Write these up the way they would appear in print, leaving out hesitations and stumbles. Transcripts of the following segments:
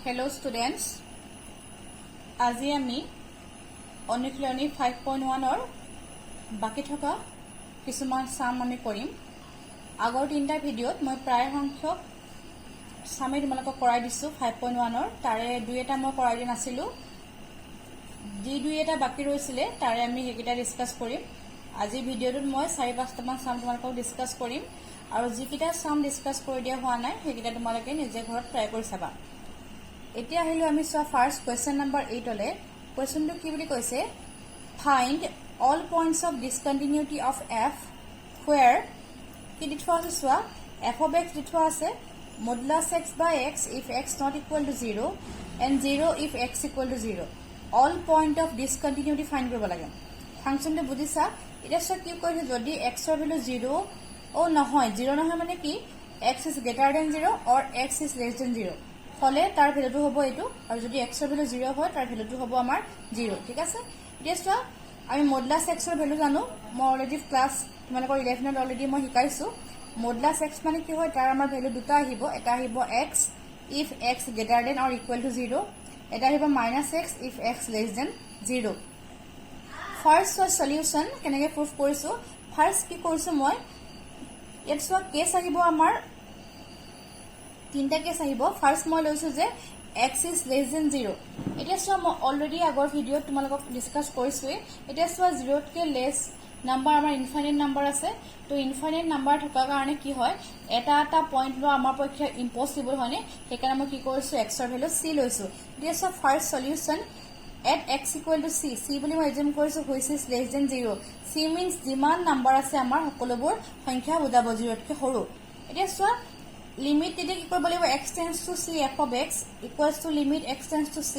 Hello students, আজি আমি অনুশীলনী 5.1 or বাকি থকা কিছুমান সাম আমি কৰিম। আগৰ তিনটা ভিডিঅত মই প্ৰায় সংখ্যক সামে তোমালোকক কৰাই দিছো 5.1 or তাৰে দুই এটা মই কৰাই দি নাছিলো। দুই এটা বাকি ৰৈছিলে তাৰে আমি হেকিটা ডিসকাস কৰিম। আজি ভিডিঅটোত মই 4-5টা মান সাম তোমালোকক ডিসকাস কৰিম আৰু যিকিটা সাম ডিসকাস কৰি দিয়া হোৱা নাই হেকিটা তোমালোকে নিজে ঘৰত ট্ৰাই কৰি চাবা। এতিয়া আহিলো আমি সো ফাৰ্স্ট কোৱেশ্চন নম্বৰ 8 লৈ। কোৱেশ্চনটো কি বুলি কৈছে, find all points of discontinuity of f where কি দি থোৱা আছে সো f of x দি থোৱা আছে modulus x by x if x not equal to 0 and 0 if x equal to 0. all point of discontinuity find কৰিব লাগে। ফাংচনটো বুজিছা? এটা সো কি কৈছে যদি x ৰ ভ্যালু 0 ও নহয় 0 নহয় মানে কি x is greater than 0 or x is less than 0 হলে তার ভ্যালুটো হ'ব এটো আৰু যদি x ৰ ভ্যালু 0 হয় তাৰ ভ্যালুটো হ'ব আমাৰ 0 ঠিক আছে। এতিয়া চোৱা আমি মডুলাস x ৰ ভ্যালু জানো, মই অলৰেডি ক্লাস তোমালোকৰ 11 ত অলৰেডি মই শিকাইছো। মডুলাস x মানে কি হয় তাৰ আমাৰ ভ্যালু দুটা আহিব, এটা আহিব x if x greater than or equal to 0, এটা আহিব -x if x less than 0। First solution কেনেকৈ প্ৰুফ কৰিছো, ফাৰ্স্ট কি কৰিছো মই ইয়াত চোৱা কেস আহিব আমাৰ তিনটা কেস আহিব। ফার্স্ট মই লৈছো যে x is less than 0। এটা সো মই অলৰেডি আগৰ ভিডিঅত তোমালোকক ডিসকাস কৰিছোৱে। এটা সো 0 তকে লেস নাম্বাৰ আমাৰ ইনফাইনাইট নাম্বাৰ আছে, তো ইনফাইনাইট নাম্বাৰ থকা কাৰণে কি হয় এটা পইণ্ট লো আমাৰ পক্ষে ইম্পসিবল হয়নে, সেইকাৰণে মই কি কৰিছো x ৰ ভ্যালু c লৈছো। এটা so first solution at x equal to c, c বুলি মই এজিউম কৰিছো which is less than 0। c means যিমান নাম্বাৰ আছে আমাৰ সকলোবোৰ সংখ্যা বুজাব 0 তকে সৰু। এটা সো লিমিট দিলে কি কৰিব লাগিব x tends to c f of x equals to limit x tends to c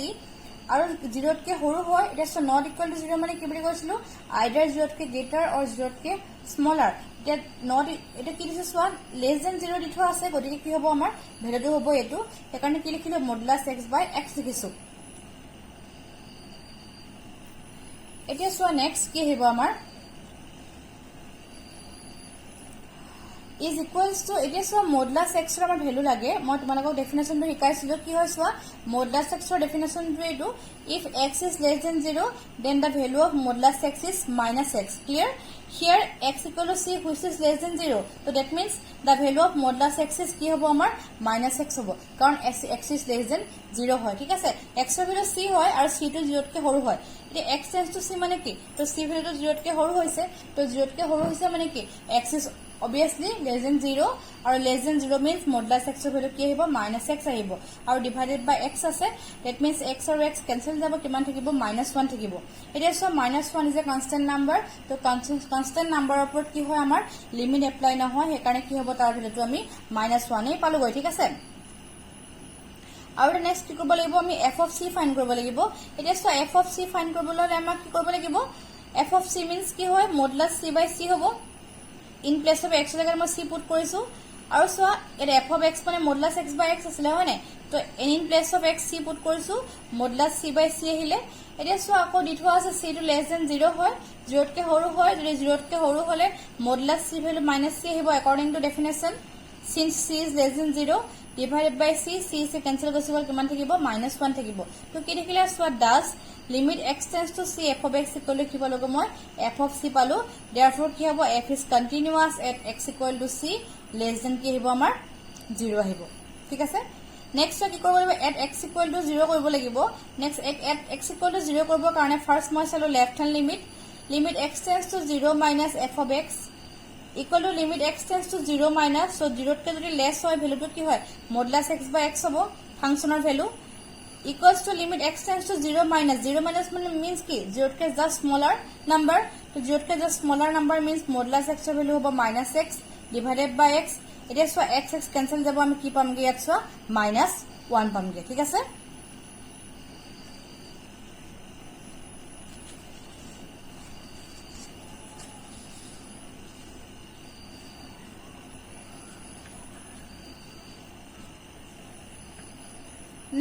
আৰু 0 তকে সৰু হয়। এটা সো not equal to 0 মানে কি বুলি কৈছিলো either 0 তকে greater or 0 তকে smaller। এটা not এটা কি দিছে সোৱা less than 0 দি থোৱা আছে, গতিকে কি হ'ব আমাৰ ভ্যালুটো হ'ব এটো, সেইকাৰণে কি লিখিলো modulus x by x লিখিছো। এতিয়া সোৱা নেক্সট কি হ'ব আমাৰ is equals to এতিয়া সো modulus x ৰ আমাৰ ভ্যালু লাগে। মই তোমালোকক ডেফিনেশনটো শিকাইছিলো কি হয় সো modulus x ৰ ডেফিনেশনটো এটো if x is less than 0 then the value of modulus x is -x। clear? here x equal to c which is less than 0, so that means the value of modulus x is কি হ'ব আমাৰ -x হ'ব কাৰণ x is less than 0 হয় ঠিক আছে। x ৰ value c হয় আৰু c টো 0 তকে সৰু হয়। এতিয়া x tends to c মানে কি, তো c ভ্যালুটো 0 তকে সৰু হৈছে, তো 0 তকে সৰু হৈছে মানে কি x is obviously less than 0 আৰু less than 0 means modulus x ৰ ভ্যালু কি আহিব -x আহিব আৰু divided by x আছে, that means x আৰু x cancel যাব, কিমান থাকিব -1 থাকিব। এতিয়া so -1 is a constant number, তো constant number ওপৰত কি হয় আমাৰ লিমিট এপ্লাই নহয়, সেইকাৰণে কি হ'ব তাৰ ভ্যালুটো আমি -1 এই পালো গৈ ঠিক আছে। আৰু নেক্সট কি কৰিব লাগিব আমি f of c ফাইন্ড কৰিব লাগিব। এতিয়া so f of c find কৰিবলৈ আমাক কি কৰিব লাগিব, f of c means কি হয় modulus c by c হ'ব। in place of x জায়গাত মই c পুট কৰিছো আৰু সো এটা f of x মানে modulus x by x আছিল হয় নাই, তো in place of x c put কৰিছো modulus c by c আহিলে। এতিয়া সো আকৌ দি থোৱা আছে c টো less than 0 হয়, 0 তকে সৰু হয়, যদি 0 তকে সৰু হলে modulus c ভ্যালু -c আহিব according to definition। since c is less than 0 divided by c, c se cancel গৈছে গল, কিমান থাকিব -1 থাকিব। তো কি দেখিলে so does limit x tends to c f of x equal to কি পালো মই f of c পালো, therefore কি হ'ব f is continuous at x equal to c less than কি আহিব আমাৰ 0 আহিব ঠিক আছে। নেক্সট কি কৰিব লাগিব at x equal to 0 কৰিব লাগিব। Next at x equal to 0 কৰিব কাৰণে ফাৰ্স্ট মই চালো left hand limit x tends to 0 minus f of x equal to limit x tends to 0 minus, so 0 তকে যদি লেস হয় ভ্যালুটো কি হয় modulus x by x হ'ব ফাংশনৰ value equals to limit x tends to 0 minus মানে means কি 0 তকে just smaller number, তো 0 তকে just smaller number means modulus x ৰ ভ্যালু হ'ব -x divided by x। এতিয়া সো x cancel যাব, আমি কি পামগে ইয়াত সো -1 পামগে ঠিক আছে।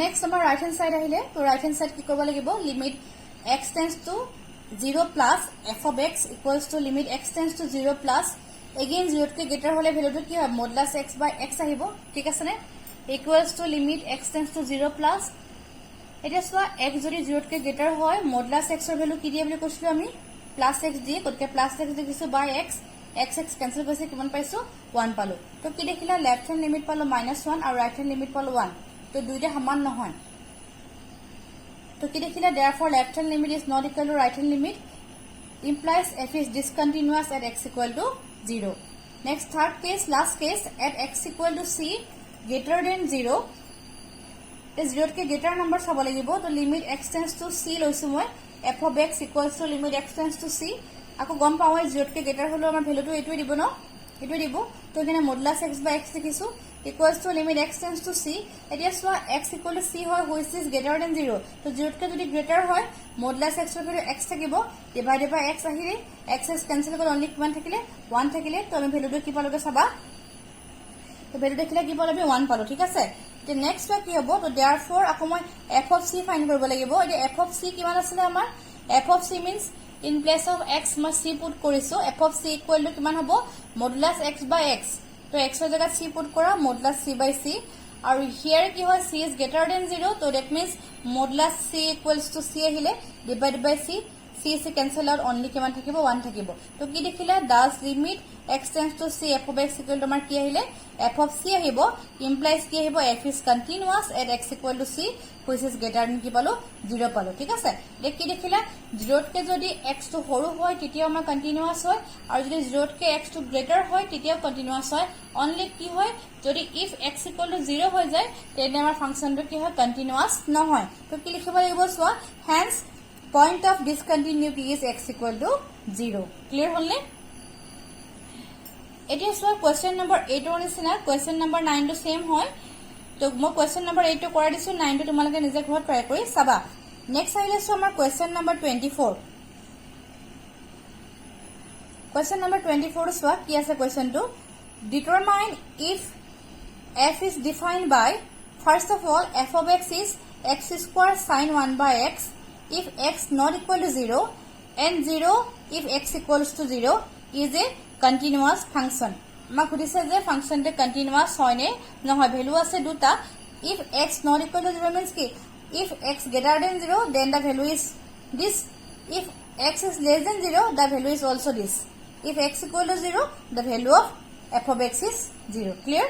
নেক্সট আমাৰ ৰাইট হ্যান্ড সাইড আহিলে, তো ৰাইট হ্যান্ড সাইড কি কৰিব লাগিব limit x tends to 0 plus f of x equals to limit x tends to 0 plus again 0 তকে গ্রেটার হলে ভ্যালুটো কি হয় modulus x by x আহিব ঠিক আছে নে। Equals to limit x tends to 0 plus এতিয়া চোৱা x যদি 0 তকৈ গ্ৰেটাৰ হয় মডুলাছ x ৰ ভ্যালু কি দিয়ে বুলি কৈছিলো আমি প্লাছ x দিয়ে গতিকে প্লাছ x দেখিছো বাই x x কেনসেল কৰিছে কিমান পাইছো 1 পালো তো কি দেখিলা লেফট হ্যান্ড লিমিট পালো -1 আৰু ৰাইট হ্যান্ড লিমিট পালো 1 তো দুইটা সমান নহয় তো কি দেখিলা therefore left hand limit is not equal to right hand limit implies f is discontinuous at x equal to 0 next third case last case at x equal to c greater than 0 is 0 K greater number চাব লাগিব তো limit x tends to c লৈছো মই f of x equals to limit x tends to c আকৌ গম পাও 0 के greater হলো আমাৰ ভ্যালুটো এটোই দিব ন এটোই দিব তো এখানে মডুলাস x by x দেখিছো equals to limit x tends to c এতিয়া সোয়া x equal to c হয় which is greater than 0 তো 0 কে যদি greater হয় মডুলাস x ৰ ভ্যালু x থাকিব ডিভাইডেড বাই x আহিলে x কেনসেল কৰি অনলি কিমান থাকিলে 1 থাকিলে তো আমি ভ্যালুটো কি পালোগে চাবা তো ভ্যালু দেখিলে কি পালো 1 পালো ঠিক আছে তে নেক্সট বা কি হ'ব তো therefore আকৌ মই f of c ফাইন্ড কৰিব লাগিব এতিয়া f of c কিমান আছিল আমাৰ f of c means in place of x মই c পুট কৰিছো f of c equal to কিমান হ'ব মডুলাস x by x তো x ৰ জায়গাত c পুট কৰা মডুলাস c by c আৰু here কি হয় c is greater than 0 তো that means modulus c equals to c আহিলে divided by c c is cancel out only কিমান থাকিব 1 থাকিব তো কি দেখিলা does limit x tends to c f of x equal to আমাৰ কি আহিলে f of c আহিব implies কি আহিব f is continuous at x equal to c which is greater than কি পালো 0 পালো ঠিক আছে দেখ কি দেখিলা 0 কে যদি x to সৰু হয় তেতিয়া আমাৰ কন্টিনিউয়াস হয় আৰু যদি 0 কে x to greater হয় তেতিয়া কন্টিনিউয়াস হয় only কি হয় যদি if x equal to 0 হৈ যায় তেনে আমাৰ ফাংচনটো কি হয় কন্টিনিউয়াস নহয় তো কি লিখিব লাগিব সোৱা hence point of discontinuity is x equal to 0 clear হলনে এতিয়া সোৱা question number 8 ৰ নিচিনা question number 9 টো সেম হয় তো মই question number 8 টো কৰা দিছো 9 টো তোমালোকে নিজে ঘৰত ট্ৰাই কৰি চাবা নেক্সট আহিলেছো আমাৰ question number 24 question number 24 সোৱা কি আছে question টো determine if f is defined by first of all f of x is x square sin 1 by x if x not equal to 0 and 0 if x equals to 0 is a continuous function ma khudise je function te continuous hoy ne nohoy value ase duta if x not equal to 0 means ki if x greater than 0 then the value is this if x is less than 0 the value is also this if x equal to 0 the value of f of x is 0 clear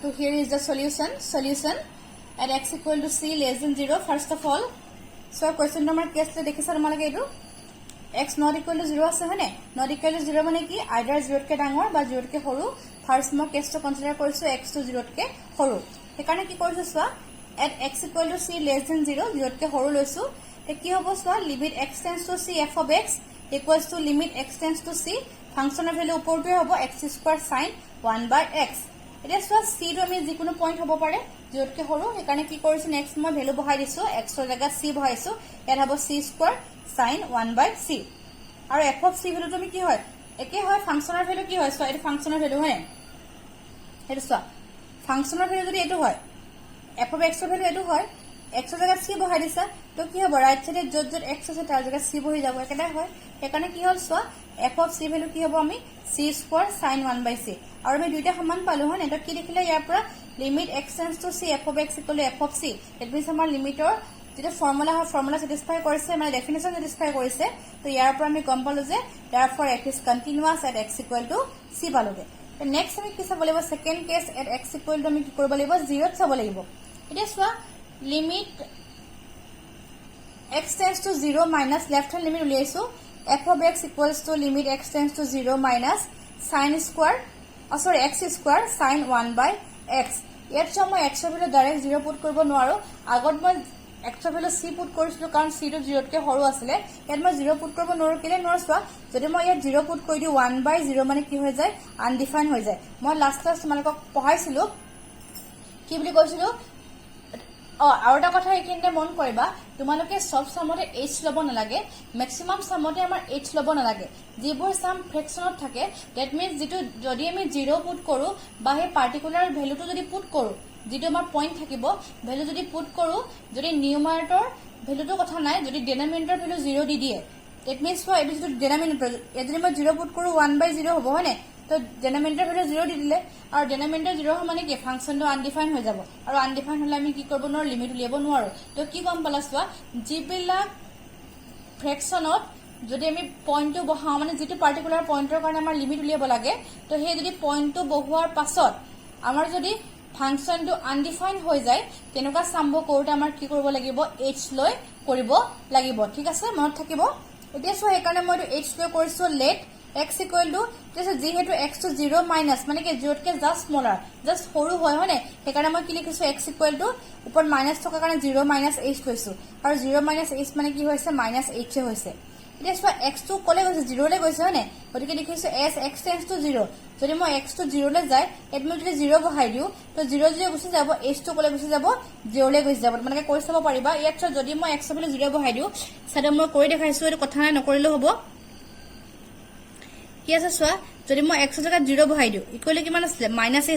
So here is the solution at x equal to c less than 0 first of all so question number case le dekhisa তোমালোকে এটো x not equal to 0 আছে হনে not equal to 0 মানে কি either 0 কে ডাঙৰ বা 0 কে সৰু first মই কেছটো কনসিডাৰ কৰিছো x to 0 কে সৰু হেকাৰণে কি কৰিছো সোৱা at x equal to c less than 0 0 কে সৰু লৈছো তে কি হ'ব সোৱা limit x tends to c f of x equals to limit x tends to c function of value ওপৰটোৱে হ'ব x square sin 1 by x এটা সোৱা c টো আমি যিকোনো পইণ্ট হ'ব পাৰে য'তকে হৰো হেকাৰণে কি কৰিছো নেক্সট মই ভ্যালু বহাই দিছো x ৰ জায়গাত c বহাইছো এৰ হ'ব c square sin 1 by c আৰু f of c ভ্যালু তুমি কি হয় একে হয় ফাংচনৰ ভ্যালু কি হয় সো এটা ফাংচনৰ ভ্যালু হয় এটা সোৱা ফাংচনৰ ভ্যালু যদি এটো হয় f of x ৰ ভ্যালু এটো হয় x ৰ জায়গাত c বহাই দিছা তো কি হ'ব ৰাইট সাইডে যত যত x আছে তাৰ জায়গাত c বহি যাব একেটা হয় হেকাৰণে কি হ'ল সোৱা f of c ভ্যালু কি হ'ব আমি c square sin 1 by c আৰু আমি দুইটা সমান পালো হয় এটা কি দেখিলা ইয়াৰ পৰা limit x tends to c f of x equal to f of c it means আমাৰ লিমিটৰ যেটা ফৰ্মুলা satisfy কৰিছে মানে ডেফিনিশন satisfy কৰিছে তো ইয়াৰ পৰা আমি গম পালো যে therefore f is continuous at x equal to c পালোগে তো নেক্সট আমি কি চাব লাগিব second case at x equal to আমি কি কৰিব লাগিব 0 চাব লাগিব এটা সোৱা limit x tends to 0 minus left hand limit উলিয়াইছো f of x equals to limit x tends to 0 minus sin square x square sin 1 by x ইয়াত সময় x ৰ ভ্যালু ডাইৰেক্ট 0 পুট কৰিব নোৱাৰো আগত মই x ৰ ভ্যালু c পুট কৰিছিলো কাৰণ c টো 0 কে সৰু আছিল ইয়াত মই 0 পুট কৰিব নোৱাৰো কেলে নোৱাৰছোৱা যদি মই ইয়াত 0 পুট কৰি দিও 1 by 0 মানে কি হৈ যায় আনডিফাইন হৈ যায় মই লাষ্ট ক্লাস তোমালোকক পঢ়াইছিলো কি বুলি কৈছিলো আৰু এটা কথা একিনতে মন কৰিবা তোমালোকে সব সামতে h লব নালাগে ম্যাক্সিমাম সামতে আমাৰ h লব নালাগে যিবোৰ সাম ফ্ৰেকশনত থাকে দ্যাট মিন্স যেটো যদি আমি 0 পুট কৰো বা হে পাৰ্টিকুলাৰ ভ্যালুটো যদি পুট কৰো যেটো আমাৰ পইণ্ট থাকিব ভ্যালু যদি পুট কৰো যদি নিউমাৰেটৰ ভ্যালুটো কথা নাই যদি ডিনমিনেটৰ ভ্যালু 0 দি দিয়ে ইট মিন্স ফৰ এটো যদি ডিনমিনেটৰ যদি মই 0 পুট কৰো 1/0 হ'ব হয়নে তো ডিনমিনেটৰ ভ্যালু 0 দি দিলে আৰু ডিনমিনেটৰ 0 হ মানে কি ফাংচনটো আনডিফাইন হৈ যাব আৰু আনডিফাইন হলে আমি কি কৰিব নোৱাৰো লিমিট উলিয়াব নোৱাৰো তো কি কম পালাছৱা জিবিলাক ফ্ৰেকশনত যদি আমি পইণ্টটো বহাও মানে যেটো পাৰ্টিকুলাৰ পইণ্টৰ কাৰণে আমাৰ লিমিট উলিয়াব লাগে তো হে যদি পইণ্টটো বহোৱাৰ পাছত আমাৰ যদি ফাংচনটো আনডিফাইন হৈ যায় তেনেকুৱা সম্ভৱ কৰোতে আমাৰ কি কৰিব লাগিব h লৈ কৰিব লাগিব ঠিক আছে মনত থাকিব এতিয়া সো সেইকাৰণে মই h লৈ কৰিছো late x equal to just যেহেতু x to 0 minus মানে কি 0 কে জাস্ট স্মলাৰ জাস্ট সৰু হয় হয়নে সেইকাৰণে মই কি লিখিছো x equal to ওপৰ মাইনাস থকা কাৰণে 0 minus h লৈছো আৰু 0 minus h মানে কি হৈছে minus h হৈছে এতিয়া সো x to কলে গৈছে 0 লে গৈছে হয়নে গতিকে লিখিছো as x tends to 0 যদি মই x to 0 লে যায় এত মই যদি 0 বহাই দিও তো 0 0 গুছি যাব h to কলে গুছি যাব 0 লে গুছি যাব মানে কৰি চাব পাৰিবা ইয়াত যদি মই x বলে 0 বহাই দিও সাদা মই কৰি দেখাইছো এটো কথা নাই নকৰিলে হ'ব কি আছে সোয়া যদি মই x জায়গা 0 বহাই দিও ইকুয়াল কিমান আছিল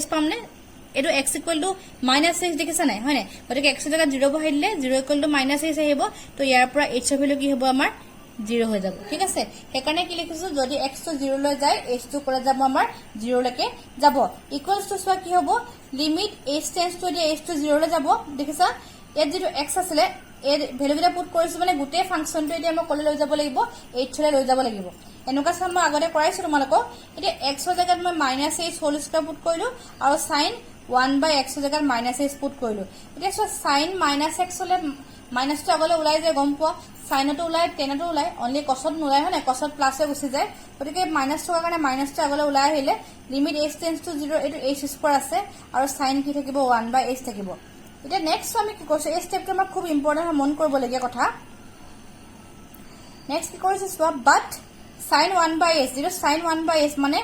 -h পামনে এটো x ইকুয়াল টু -h দেখিছা নাই হয়নে গতিকে x জায়গা 0 বহাই দিলে 0 ইকুয়াল টু -h আহিব তো ইয়াৰ পৰা h এৰ ভ্যালু কি হ'ব আমাৰ 0 হৈ যাব ঠিক আছে সেইকাৰণে কি লিখিছো যদি x to 0 লৈ যায় h to কৰা যাব আমাৰ 0 লৈকে যাব ইকুয়ালস টু সোয়া কি হ'ব limit h tends to h to 0 লৈ যাব দেখিছা ইয়াত যেটো x আছিল এর ভ্যালু গিটা পুট কৰিছো মানে গোটে ফাংচনটো এতিয়া মই কলে লৈ যাব লাগিব h লৈ লৈ যাব লাগিব এনেকুৱা সাম মই আগতে কৰাইছো তোমালোকক এতিয়া x ৰ জায়গাত মই -h হোল স্কয়াৰ পুট কৰিলো আৰু sin 1/x ৰ জায়গাত -h পুট কৰিলো এতিয়া সো sin -x হলে মাইনাসটো আগলে ওলাই যায় গম পোৱা সাইনটো ওলাই টেনটো ওলাই অনলি কসত নোলাই হয় না কসত প্লাসে গুছি যায় গতিকে মাইনাস থকা কাৰণে মাইনাসটো আগলে ওলাই আহিলে লিমিট h টেন্ডস টু 0 এটো h স্কয়াৰ আছে আৰু sin কি থাকিব 1/h থাকিব এটা নেক্সট আমি কি কৰিছো এই স্টেপটো আমাৰ খুব ইম্পৰ্টেন্ট মন কৰিব লগিয়া কথা নেক্সট কি কৰিছো সো বাট sin 1/h যেটো sin 1/h মানে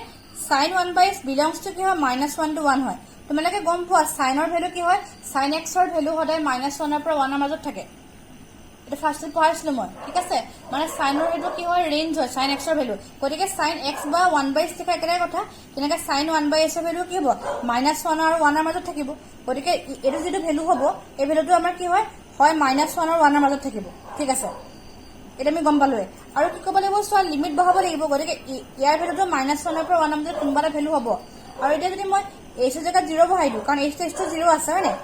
sin 1/h belongs to কি হয় -1 to 1 হয় তোমালোকে গম পোৱা সাইনৰ ভ্যালু কি হয় sin x ৰ ভ্যালু সদায় -1 ৰ পৰা 1 ৰ মাজত থাকে এটা ফাৰ্স্ট পঢ়াইছিলো মই ঠিক আছে মানে সাইনৰ এটো কি হয় ৰেঞ্জ হয় sin x ৰ ভ্যালু গতিকে sin x বা 1/h থকা একেটা কথা তেনেকে sin 1/h ৰ ভ্যালু কি হ'ব -1 আৰু 1 ৰ মাজত থাকিব গতিকে এটো যেটো ভ্যালু হ'ব এই ভ্যালুটো আমাৰ কি হয় হয় -1 আৰু 1 ৰ মাজত থাকিব ঠিক আছে এটা আমি গম পালোৱে আৰু কি ক'ব লাগিব সো লিমিট বহাব লাগিব গতিকে ইয়াৰ ভ্যালুটো -1 ৰ পৰা 1 ৰ মাজত কোনবাটা ভ্যালু হ'ব আৰু এটা যদি মই h ৰ জায়গা 0 বহাই দিও কাৰণ h টো 0 আছে হয়নে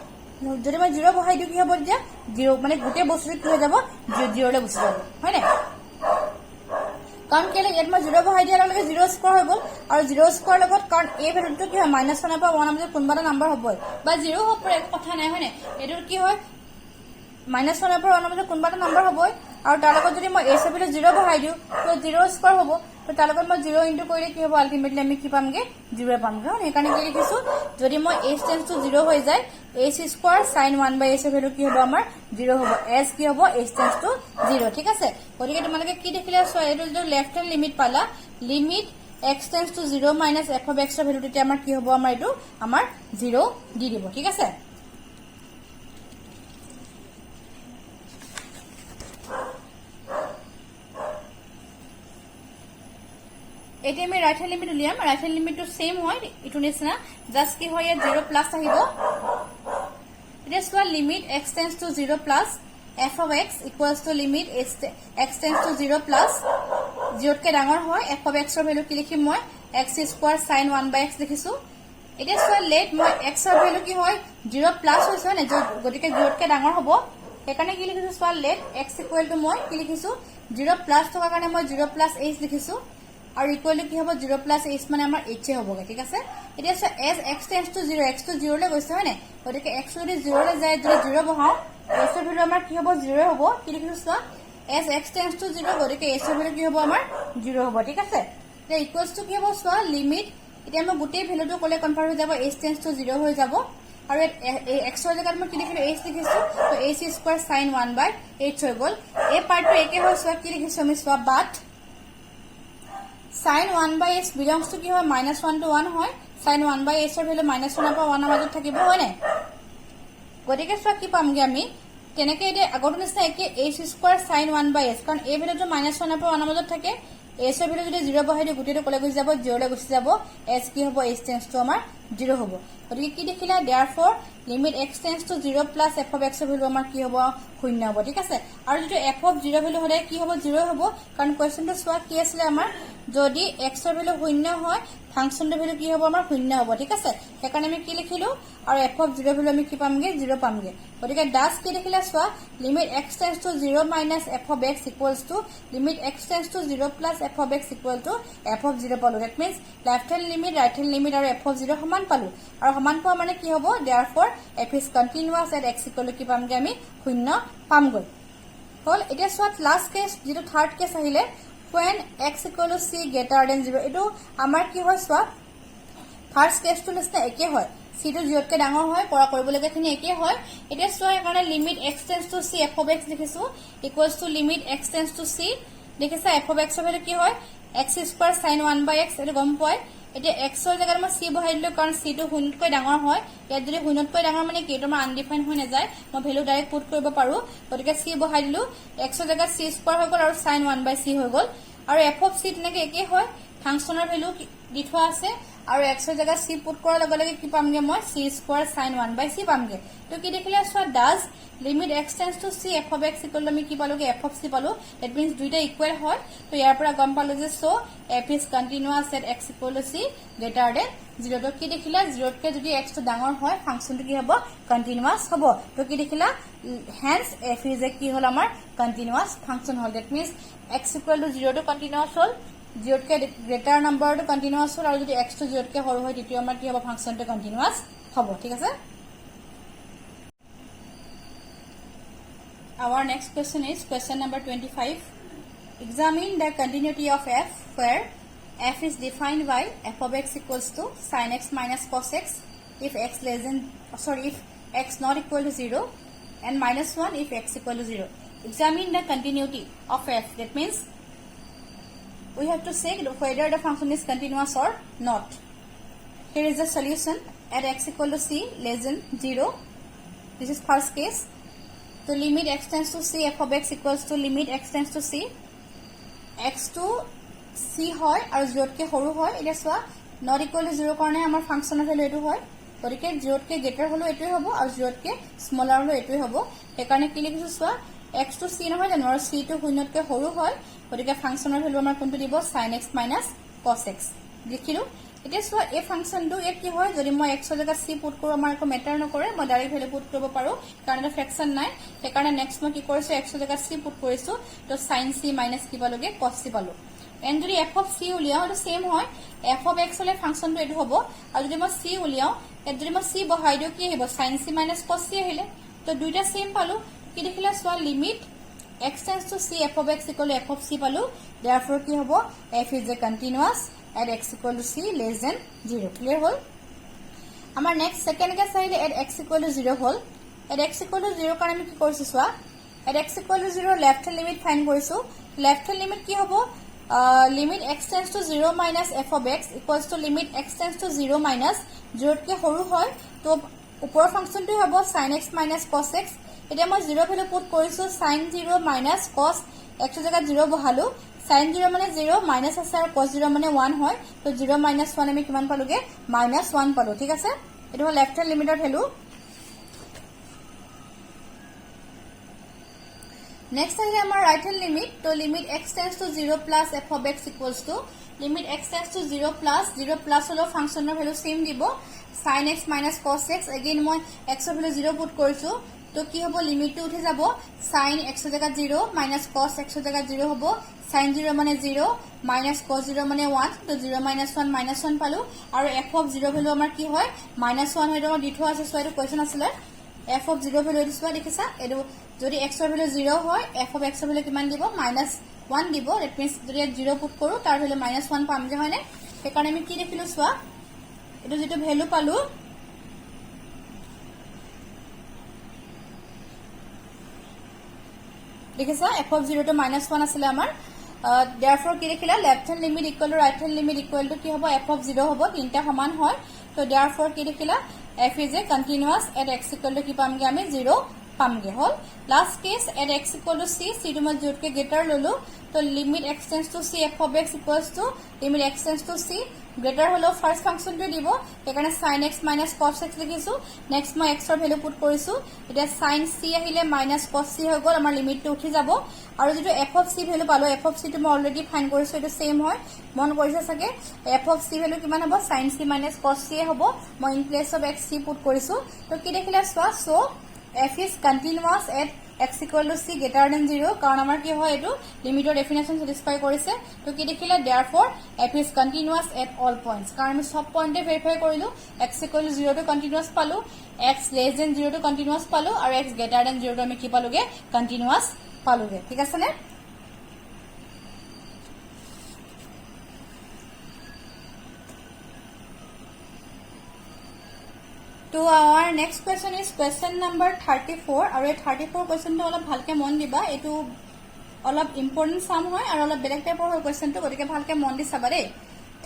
যদি মই 0 বহাই দিও কি হ'ব এতিয়া 0 মানে গোটে বস্তুটো কি হৈ যাব 0 লে গুছি যাব হয়নে কাৰণ কেলে ইয়াত মই 0 বহাই দিয়াৰ লগে 0 স্কয়াৰ হৈ গল আৰু 0 স্কয়াৰ লগত কাৰণ এই ভ্যালুটো কি হয় -1 ৰ পৰা 1 ৰ মাজত কোনবাটা নাম্বাৰ হ'ব বা 0 হ'ব পাৰে কথা নাই হয়নে এটো কি হয় -1 ৰ পৰা 1 ৰ মাজত কোনবাটা নাম্বাৰ হ'ব আৰু তাৰ লগত যদি মই h ৰ ভ্যালু 0 বহাই দিও তো 0 স্কয়াৰ হ'ব তো তাৰ লগত মই 0 ইনটু কৰিলে কি হ'ব আলটিমেটলি আমি কি পামগে 0 পামগে সেইকাৰণে কি লিখিছো যদি মই h টেন্ডস টু 0 হৈ যায় h স্কয়াৰ sin 1/h ৰ ভ্যালু কি হ'ব আমাৰ 0 হ'ব s কি হ'ব h টেন্ডস টু 0 ঠিক আছে গতিকে তোমালোকে কি দেখিলা সো এটো যে লেফট হ্যান্ড লিমিট পালা limit x tends to 0 - f of x ৰ ভ্যালু তেতিয়া আমাৰ কি হ'ব আমাৰ এটো আমাৰ 0 দি দিব ঠিক আছে এটি আমি রাইট হ্যান্ড লিমিট উলিয়াম right hand limit to same হয় ইটো নিচিনা জাস্ট কি হয় 0 প্লাস আহিব এটা সোয়া limit x tends to 0 plus f of x equals to limit x tends to 0 plus 0 কে ডাঙৰ হয় f of x ৰ ভ্যালু কি লিখিম মই x স্কয়াৰ sin 1/x লিখিছো এটা সোয়া লেট মই x ৰ ভ্যালু কি হয় 0 প্লাস হৈছে না গতিকে 0 কে ডাঙৰ হ'ব এখানে কি লিখিছো সোয়া লেট x equal to মই কি লিখিছো 0 প্লাস থকা কাৰণে মই 0 প্লাস h লিখিছো আৰু ইকুয়াল কি হ'ব 0 প্লাস h মানে আমাৰ h হ'বগে ঠিক আছে এতিয়া as x tends to 0 x to 0 লে গৈছে হয়নে গতিকে x যদি 0 লে যায় যদি 0 বহাও h ৰ ভ্যালু আমাৰ কি হ'ব 0 হ'ব কি লিখিছো সোয়া as x tends to 0 গতিকে h ৰ ভ্যালু কি হ'ব আমাৰ 0 হ'ব ঠিক আছে এতিয়া ইকুয়ালস টু কি হ'ব সোয়া লিমিট এতিয়া মই গোটেই ভ্যালুটো কলে কনভার্ট হৈ যাব h tends to 0 হৈ যাব আৰু x ৰ জায়গাত মই কি লিখিলো h লিখিছো তো h স্কয়াৰ sin 1/h হৈ গল এই পাৰ্টটো একে হয় সোয়া কি লিখিছো আমি সোয়া বাট sin 1/h belongs to কি হয় -1 to 1 হয় sin 1/h ৰ ভ্যালু -1 ৰ পৰা 1 ৰ মাজত থাকিব হয় নাই গতিকে সোয়া কি পামগে আমি তেনেকে এতে আগৰ নিচিনা একে h স্কয়াৰ sin 1/h কাৰণ এই ভ্যালুটো -1 ৰ পৰা 1 ৰ মাজত থাকে h ৰ ভ্যালু যদি 0 বহাই দিও গুটেটো কলে গুছি যাব 0 লে গুছি যাব s কি হ'ব h টেন্ডস টু আমাৰ 0 হ'ব গতিকে কি দেখিলা therefore limit x tends to 0 plus f of x ৰ ভ্যালু আমাৰ কি হ'ব শূন্য হ'ব ঠিক আছে আৰু যেটো f of 0 ভ্যালু হলে কি হ'ব 0 হ'ব কাৰণ কোৱেশ্চনটো সোৱা কি আছিল আমাৰ যদি x ৰ ভ্যালু শূন্য হয় ফাংচনটোৰ ভ্যালু কি হ'ব আমাৰ শূন্য হ'ব ঠিক আছে সেইকাৰণে আমি কি লিখিলো আৰু f of 0 ভ্যালু আমি কি পামগে 0 পামগে গতিকে দাস কি দেখিলা সোৱা limit x tends to 0 minus f of x equals to limit x tends to 0 plus f of x equal to f of 0 পালো that means left hand limit right hand limit আৰু f of 0 সমান পালো আৰু সমান পোৱা মানে কি হ'ব therefore f is continuous at x equal to কি পামগে আমি শূন্য পামগৈ হল এটা সোৱাত লাষ্ট কেস যেটো থাৰ্ড কেস আহিলে when x equal to c greater than 0 এটো আমাৰ কি হয় সোৱা ফাৰ্স্ট কেসটো নিচিনা একে হয় c টো 0 কে ডাঙৰ হয় পৰা কৰিবলগা খিনি একে হয় এটা সোৱা কাৰণে limit x tends to c f of x লিখিছো equals to limit x tends to c দেখিছা f of x ৰ ভ্যালু কি হয় x square sin 1 by x এটো গম পায় এটা x ৰ জাগাত মই c বহাই দিলো কাৰণ c টো শূন্যতকৈ ডাঙৰ হয় ইয়াত যদি শূন্যতকৈ ডাঙৰ মানে কি তোমাৰ আনডিফাইন হৈ নাযায় মই ভ্যালু ডাইৰেক্ট পুট কৰিব পাৰো গতিকে c বহাই দিলো x ৰ জাগাত c স্কয়াৰ হৈ গল আৰু sin 1 by c হৈ গল আৰু f of c তেনেকে একে হয় ফাংচনৰ ভ্যালু দি থোৱা আছে আৰু x ৰ জাগাত c পুট কৰাৰ লগে লগে কি পামগে মই c square sin 1 by c পামগে তো কি দেখিলা সোৱা does limit x tends to c f of x equal to আমি কি পালোগে f of c পালো that means দুইটা ইকুৱেল হয় তো ইয়াৰ পৰা গম পালো যে so f is continuous at x equal to c greater than 0 তো কি দেখিলা 0 কে যদি x তো ডাঙৰ হয় ফাংচনটো কি হ'ব কন্টিনিউয়াস হ'ব তো কি দেখিলা hence f is a কি হল আমাৰ continuous function hall that means x equal to 0 to continuous hall 0 K greater নাম্বাৰটো কন্টিনিউয়াস হল আৰু যদি x to 0 কে সৰু হয় তেতিয়া আমাৰ কি হ'ব ফাংচনটো কন্টিনিউয়াস হ'ব ঠিক আছে Our next question is question number 25. Examine the continuity of f where f is defined by f of x equals to sin x minus cos x if x less than if x not equal to 0 and minus 1 if x equal to 0. Examine the continuity of f. That means we have to say whether the function is continuous or not. Here is the solution at x equal to c less than 0. This is first case. So limit x tends to c f of x equals to limit x tends to c x to c হয় আৰু 0 কে সৰু হয় এটা সোৱা not equal to 0 কাৰণে আমাৰ ফাংচনৰ value এটো হয় গতিকে 0 কে গ্ৰেটাৰ হলো এটোই হ'ব আৰু 0 কে স্মলাৰ হলো এটোই হ'ব সেইকাৰণে কি লিখিছো সোৱা x to c নহয় জানো আৰু c to শূন্যতকৈ সৰু হয় গতিকে ফাংচনৰ ভ্যালু আমাৰ কোনটো দিব sin x minus cos x লিখিলো এটা সোৱা এই ফাংচনটো এ কি হয় যদি মই x ৰ জাগাত c পুট কৰো আমাৰ একো মেটাৰ নকৰে মই ডাইৰেক্ট ভ্যালু পুট কৰিব পাৰো কাৰণ এটা ফ্ৰেকশন নাই সেইকাৰণে নেক্সট মই কি কৰিছো x ৰ জাগাত c পুট কৰিছো তো sin c minus কি পালোগে cos c পালো এন্ড যদি f of c উলিয়াও তো সেম হয় f of x হলে ফাংচনটো এটো হ'ব আৰু যদি মই c উলিয়াও এত যদি মই c বহাই দিও কি হ'ব sin c minus cos c আহিলে তো দুইটা সেম পালো কি দেখিলা সোৱা limit x tends to c f of x equal to f of c পালো therefore কি হ'ব f is a continuous at x equal to c less than 0 clear hol আমাৰ next second case আহিলে at x equal to 0 hol at x equal to 0 কাৰণে আমি কি কৰিছো সোৱা at x equal to 0 left hand limit fine কৰিছো left hand limit কি হ'ব limit x tends to 0 minus f of x equals to limit x tends to 0 minus 0 কে সৰু হয় তো ওপৰৰ ফাংচনটো হ'ব sin x minus cos x এতিয়া মই 0 ভ্যালু পুট কৰিছো sin 0 minus cos x ৰ জাগাত 0 বহালো sin 0 মানে 0 minus আছে আৰু cos 0 মানে 1 হয় তো 0 minus 1 আমি কিমান পালোগে minus 1 পালো ঠিক আছে এটো হ'ল লেফট হ্যান্ড লিমিটৰ ভ্যালু নেক্সট আহিলে আমাৰ ৰাইট হ্যান্ড লিমিট তো limit x tends to 0 plus f of x equals to limit x tends to 0 plus হলো ফাংচনৰ ভ্যালু সেম দিব sin x minus cos x again মই x ৰ value 0 put কৰিছো তো কি হ'ব লিমিটটো উঠি যাব sin x ৰ জাগাত 0 minus cos x ৰ জাগাত 0 হ'ব sin 0 মানে 0 minus cos 0 মানে 1 তো 0 minus 1 minus 1 পালো আৰু f of 0 ভ্যালু আমাৰ কি হয় minus 1 হয়তো দি থোৱা আছে সো এটো কোৱেশ্চন আছিল f of 0 ভ্যালু দিছো দেখিছা এটো যদি x ৰ ভ্যালু 0 হয় f of x ৰ ভ্যালু কিমান দিব minus 1 দিব that means যদি 0 পুট কৰো তাৰ ভ্যালু minus 1 পাম যে হয়নে সেইকাৰণে আমি কি দেখিলো সোৱা এটো যেটো ভ্যালু পালো দেখিছা f of 0 to minus 1 আছিল আমাৰ therefore কি দেখিলা left hand limit equal to right hand limit equal to কি হ'ব f of 0 হ'ব তিনটা সমান হয় তো therefore কি দেখিলা f is a continuous at x equal to কি পামগে আমি 0 পামগে হল last case at x equal to c c to মই 0 কে গ্রেটার ললো তো limit x tends to c f of x equals to limit x tends to c greater হলো ফার্স্ট ফাংশনটো দিব এখানে sin x cos x লিখিছো next মই x এর ভ্যালু পুট কৰিছো এটা sin c আহিলে cos c হৈ গল আমাৰ লিমিটটো উঠি যাব আৰু যেটো f of c ভ্যালু পালো f of c টো মই অলৰেডি ফাইন কৰিছো এটা সেম হয় মন কৰিছে সকে f of c ভ্যালু কিমান হ'ব sin c cos c হ'ব মই in place of x c put কৰিছো তো কি দেখিলা সোৱা so f is continuous at x equal to c greater than 0 কাৰণ আমাৰ কি হয় এটো লিমিটৰ ডেফিনেশন স্যাটিসফাই কৰিছে তো কি দেখিলা therefore f is continuous at all points কাৰণ আমি সব পইণ্টে ভেৰিফাই কৰিলো x equal to 0 টো কন্টিনিউয়াস পালো x less than 0 টো কন্টিনিউয়াস পালো আৰু x greater than 0 টো আমি কি পালোগে কন্টিনিউয়াস পালোগে ঠিক আছে নে So our next question is question number 34 আৰু 34 question টো অলপ ভালকে মন দিবা এটো অলপ ইম্পৰ্টেন্ট সাম হয় আৰু অলপ বেলেগ টাইপৰ হয় question টো গতিকে ভালকে মন দি চাবা ৰে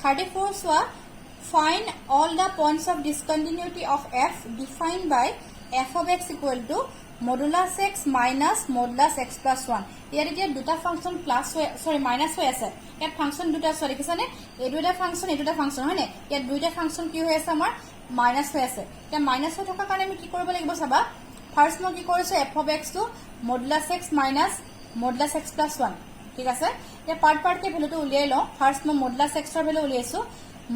34 সোৱা find all the points of discontinuity of f defined by f of x equal to modulus x minus modulus x plus 1 ইয়াৰ এতিয়া দুটা ফাংচন প্লাস মাইনাস হৈ আছে ইয়াত ফাংচন দুটা সৰি কিছানে এই দুটা ফাংচন হয়নে ইয়াত দুটা ফাংচন কি হৈ আছে আমাৰ মাইনাস হৈ আছে এতিয়া মাইনাস হৈ থকা কাৰণে আমি কি কৰিব লাগিব চাবা ফাৰ্স্ট মই কি কৰিছো f of x to modulus x minus modulus x plus 1 ঠিক আছে এতিয়া পাৰ্ট কে ভ্যালুটো উলিয়াই লও ফাৰ্স্ট মই modulus x ৰ ভ্যালু উলিয়াইছো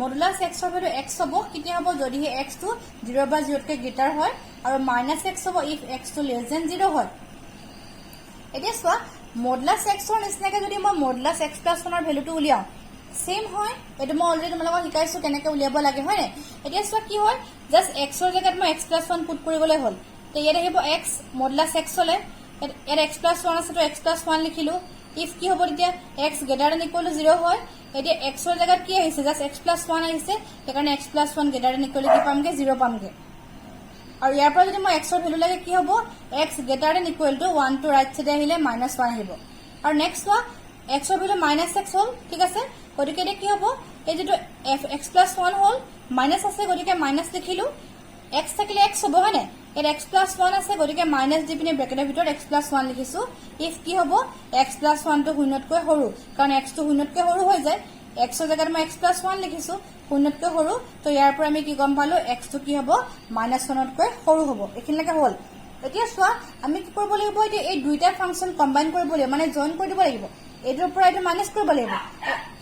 modulus x ৰ ভ্যালু x হ'ব কিতিয়া হ'ব যদি x টু 0 বা 0 কে গ্ৰেটাৰ হয় আৰু -x হ'ব if x to less than 0 হয় এতিয়া সোৱা modulus x ৰ নিচিনাকে যদি মই modulus x plus 1 ৰ ভ্যালুটো উলিয়াও সেম হয় এটো মই অলৰেডি তোমালোকক শিকাইছো কেনেকৈ উলিয়াব লাগে হয় নে এতিয়া সোৱা কি হয় জাস্ট x ৰ জায়গাত মই x plus 1 পুট কৰিবলে হ'ল তে ইয়াত আহিব x modulus x হলে এর x plus 1 আছে তো x plus 1 লিখিলো if কি হ'ব তেতিয়া x greater than equal to 0 হয় এতিয়া x ৰ জায়গাত কি আহিছে জাস্ট x plus 1 আহিছে সেইকাৰণে x plus 1 greater than equal to কি পামগে 0 পামগে আৰু ইয়াৰ পৰা যদি মই x ৰ ভ্যালু লাগে কি হ'ব x greater than equal to 1 to right side আহিলে -1 আহিব আৰু নেক্সট ওয়া x ৰ ভ্যালু -x হল ঠিক আছে গতিকে এটা কি হ'ব এই যেটো x plus 1 হল মাইনাস আছে গতিকে মাইনাস লিখিলো x থাকিলে x হ'ব হয়নে এর x plus 1 আছে গতিকে মাইনাস দি পিনে ব্ৰেকেটৰ ভিতৰত x plus 1 লিখিছো if কি হ'ব x plus 1 টো শূন্যতকৈ সৰু কাৰণ x টো শূন্যতকৈ সৰু হৈ যায় x ৰ জায়গাত মই x plus 1 লিখিছো শূন্যতকৈ সৰু তো ইয়াৰ পৰা আমি কি গম পালো x টো কি হ'ব -1তকৈ সৰু হ'ব এখিনলৈকে হ'ল এতিয়া সোৱা আমি কি কৰিব লাগিব এতিয়া এই দুইটা ফাংচন কম্বাইন কৰিব লাগিব মানে জয়েন কৰি দিব লাগিব এটোৰ পৰা এটো মাইনাস কৰিব লাগিব